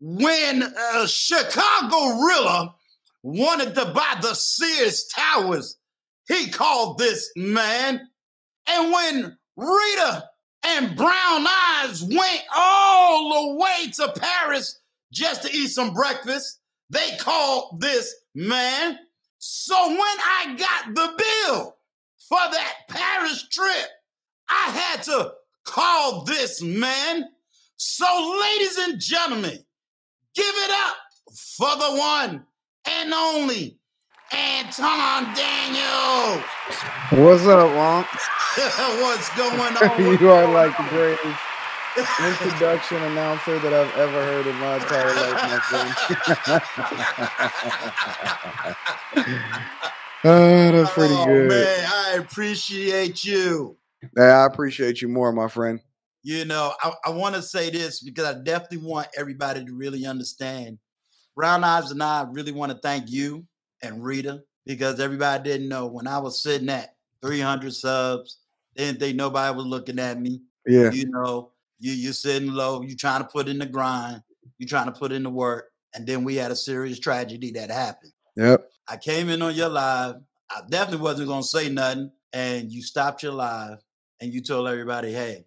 when Chicago Rilla wanted to buy the Sears Towers, he called this man. And when Rita and Brown Eyes went all the way to Paris just to eat some breakfast, they called this man. So when I got the bill for that Paris trip, I had to call this man. So, ladies and gentlemen, give it up for the one and only Anton Daniels. What's up, Wonk? What's going on? You are like the greatest introduction announcer that I've ever heard in my entire life, my friend. That's pretty good. Man, I appreciate you. Yeah, I appreciate you more, my friend. You know, I want to say this because I definitely want everybody to really understand. Brown Eyes and I really want to thank you and Rita, because everybody didn't know when I was sitting at 300 subs, didn't think nobody was looking at me. Yeah. You know, you're sitting low, you trying to put in the grind, you trying to put in the work, and then we had a serious tragedy that happened. Yep. I came in on your live. I definitely wasn't going to say nothing, and you stopped your live, and you told everybody, hey,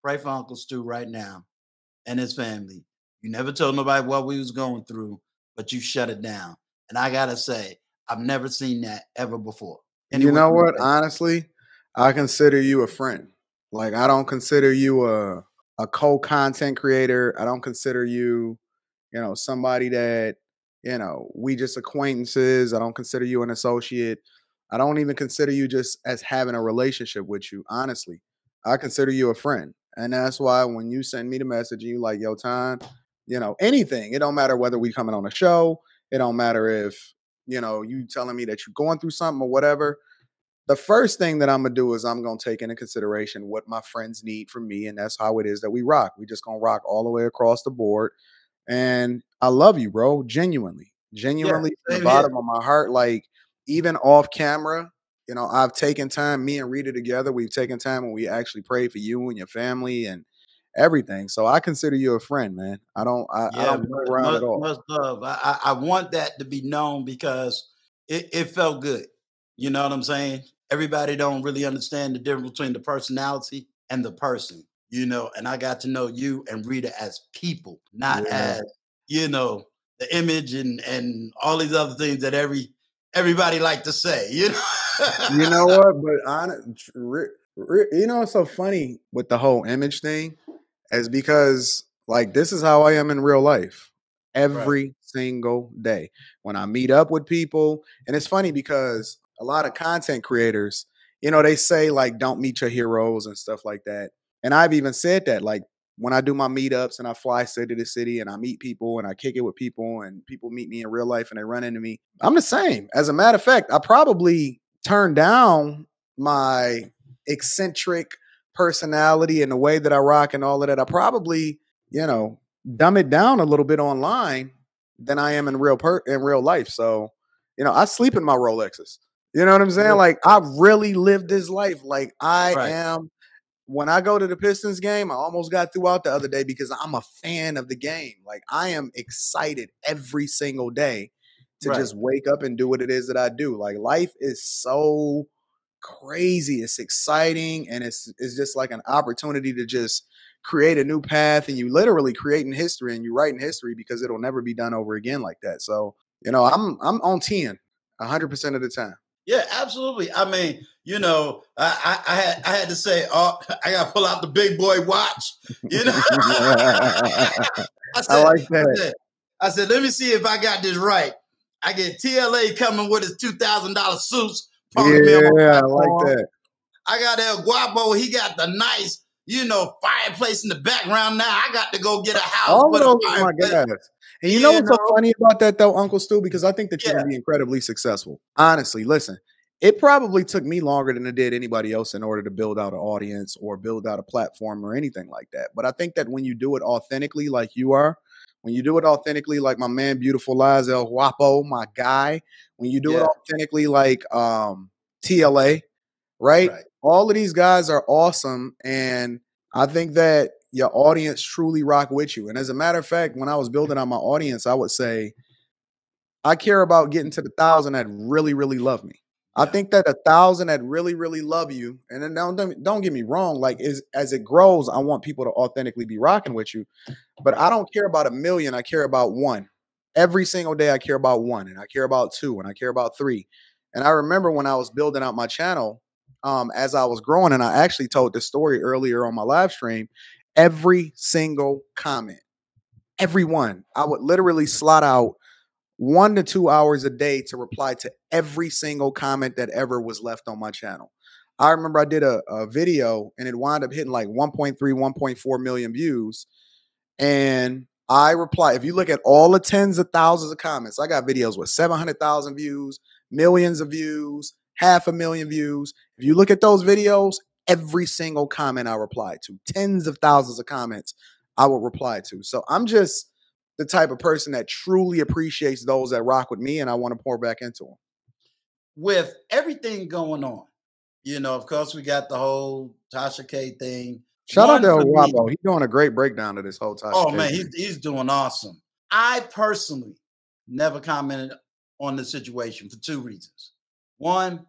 pray for Uncle Stu right now and his family. You never told nobody what we was going through, but you shut it down. And I got to say, I've never seen that ever before. You know what? Honestly, I consider you a friend. Like, I don't consider you a co-content creator. I don't consider you, somebody that, we just acquaintances. I don't consider you an associate. I don't even consider you just as having a relationship with you. Honestly, I consider you a friend. And that's why when you send me the message and you like, yo, Ton, anything, it don't matter whether we coming on a show. It don't matter if, you telling me that you're going through something or whatever. The first thing that I'm going to do is I'm going to take into consideration what my friends need from me. And that's how it is that we rock. We just going to rock all the way across the board. And I love you, bro. Genuinely from the bottom of my heart. Like, even off camera, I've taken time, me and Rita together, we've taken time when we actually pray for you and your family and everything. So I consider you a friend, man. I don't play around at all. Much love. I want that to be known because it felt good. You know what I'm saying? Everybody don't really understand the difference between the personality and the person, and I got to know you and Rita as people, not as, the image and all these other things that everybody like to say, You know what? But it's so funny with the whole image thing is because, like, this is how I am in real life every single day when I meet up with people. And it's funny because a lot of content creators, they say, like, don't meet your heroes and stuff like that. And I've even said that, like, when I do my meetups and I fly city to city and I meet people and I kick it with people and people meet me in real life and they run into me, I'm the same. As a matter of fact, I probably turned down my eccentric personality and the way that I rock and all of that. I probably, dumb it down a little bit online than I am in real life. So, I sleep in my Rolexes. You know what I'm saying? Like, I really live this life. Like, I am. When I go to the Pistons game, I almost got through out the other day because I'm a fan of the game. Like, I am excited every single day to just wake up and do what it is that I do. Like, life is so crazy. It's exciting. And it's just like an opportunity to just create a new path. And you literally creating history and you writing history because it'll never be done over again like that. So, I'm on 10 100% of the time. Yeah, absolutely. I mean, I had to say, I got to pull out the big boy watch. I like that. I said, let me see if I got this right. I get TLA coming with his $2,000 suits. Yeah, I like that. I got El Guapo. He got the nice, fireplace in the background. Now I got to go get a house. All of those, my God. And you know what's so funny about that, though, Uncle Stu? Because I think that you're going to be incredibly successful. Honestly, listen, it probably took me longer than it did anybody else in order to build out an audience or build out a platform or anything like that. But I think that when you do it authentically like you are, when you do it authentically like my man, Beautiful Lies, El Guapo, my guy, when you do it authentically like TLA, right? All of these guys are awesome. And I think that your audience truly rock with you. And as a matter of fact, when I was building out my audience, I would say I care about getting to the 1,000 that really, really love me. I think that 1,000 that really, really love you, and then don't get me wrong, like as it grows, I want people to authentically be rocking with you. But I don't care about 1,000,000. I care about one. Every single day, I care about one, and I care about two, and I care about three. And I remember when I was building out my channel, as I was growing, and I actually told this story earlier on my live stream. Every single comment, everyone, I would literally slot out 1 to 2 hours a day to reply to every single comment that ever was left on my channel. I remember I did a video and it wound up hitting like 1.3, 1.4 million views. And I reply, if you look at all the tens of thousands of comments, I got videos with 700,000 views, millions of views, 500,000 views. If you look at those videos, every single comment I replied to, tens of thousands of comments I would reply to. So I'm just the type of person that truly appreciates those that rock with me, and I want to pour back into them. With everything going on, of course, we got the whole Tasha K thing. Shout out to El Guapo. He's doing a great breakdown of this whole Tasha Oh, K man, thing. he's doing awesome. I personally never commented on the situation for two reasons. One,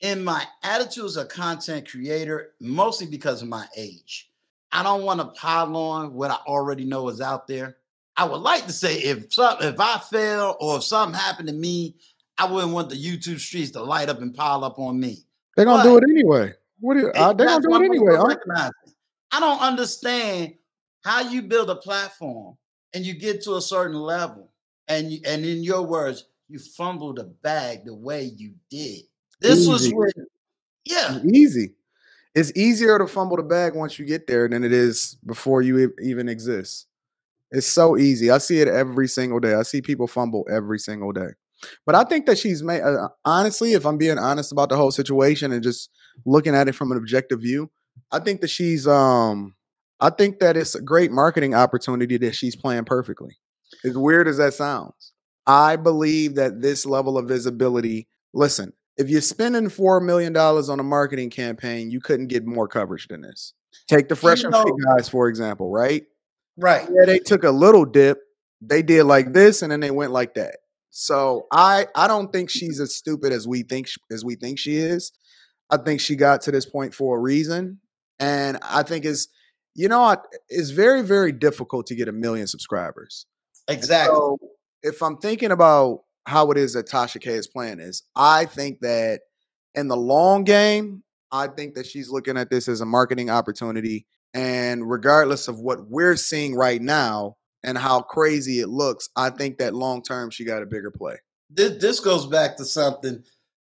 in my attitude as a content creator, mostly because of my age, I don't want to pile on what I already know is out there. I would like to say if I fail or if something happened to me, I wouldn't want the YouTube streets to light up and pile up on me. They're gonna do it anyway. They're gonna do it anyway. I don't understand how you build a platform and you get to a certain level and in your words, you fumbled the bag the way you did. This was easy. It's easier to fumble the bag once you get there than it is before you even exist. It's so easy. I see it every single day. I see people fumble every single day. But I think that she's made, honestly, if I'm being honest about the whole situation and just looking at it from an objective view, I think that I think that it's a great marketing opportunity that she's playing perfectly. As weird as that sounds. I believe that this level of visibility, listen, if you're spending $4 million on a marketing campaign, you couldn't get more coverage than this. Take the Fresh and Fit guys, for example, right? Right. Yeah, they took a little dip. They did like this, and then they went like that. So I don't think she's as stupid as we think she is. I think she got to this point for a reason, and I think it's very, very difficult to get 1 million subscribers. Exactly. So if I'm thinking about how it is that Tasha K is playing this, I think that in the long game, I think that she's looking at this as a marketing opportunity. And regardless of what we're seeing right now and how crazy it looks, I think that long term she got a bigger play. This goes back to something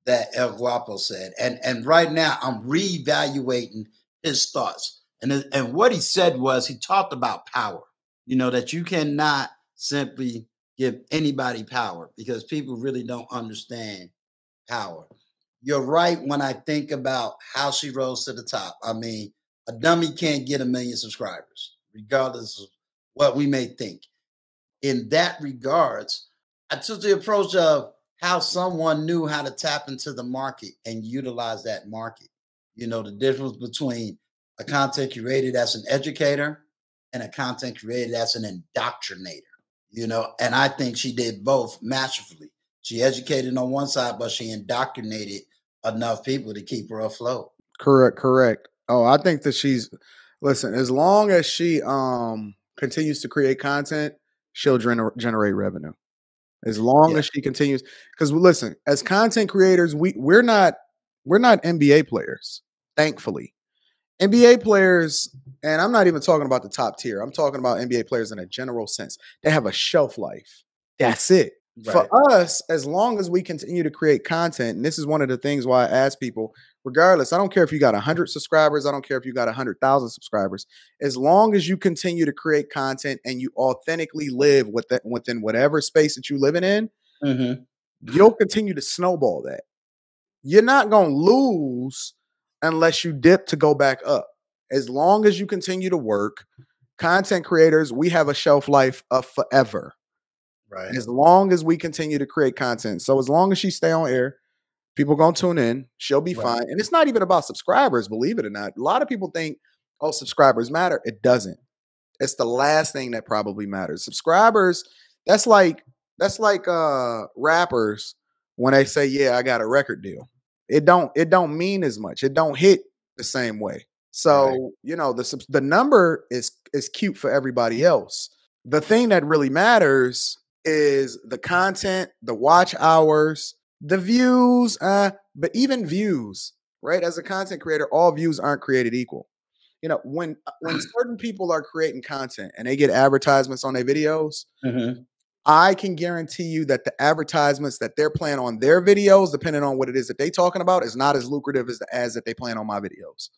that El Guapo said. And right now I'm reevaluating his thoughts. And what he said was he talked about power, that you cannot simply give anybody power because people really don't understand power. You're right when I think about how she rose to the top. I mean, a dummy can't get 1 million subscribers, regardless of what we may think. In that regards, I took the approach of how someone knew how to tap into the market and utilize that market. The difference between a content creator that's an educator and a content creator that's an indoctrinator, and I think she did both masterfully. She educated on one side, but she indoctrinated enough people to keep her afloat. Correct. Oh, I think that listen, as long as she continues to create content, she'll generate revenue. As long as she continues, because listen, as content creators, we're not NBA players, thankfully. NBA players, and I'm not even talking about the top tier. I'm talking about NBA players in a general sense. They have a shelf life. That's it. Right. For us, as long as we continue to create content, and this is one of the things why I ask people, regardless, I don't care if you got 100 subscribers, I don't care if you got 100,000 subscribers, as long as you continue to create content and you authentically live within whatever space that you're living in, you'll continue to snowball that. You're not going to lose unless you dip to go back up. As long as you continue to work, content creators, we have a shelf life of forever. Right. As long as we continue to create content. So as long as she stay on air, people going to tune in. She'll be fine. And it's not even about subscribers, believe it or not. A lot of people think, oh, subscribers matter. It doesn't. It's the last thing that probably matters. Subscribers, that's like rappers when they say, "Yeah, I got a record deal." It don't mean as much. It don't hit the same way. So, you know, the number is cute for everybody else. The thing that really matters is the content, the watch hours, the views, but even views, right? As a content creator, all views aren't created equal. You know, when certain people are creating content and they get advertisements on their videos, I can guarantee you that the advertisements that they're playing on their videos, depending on what it is that they're talking about, is not as lucrative as the ads that they plan on my videos.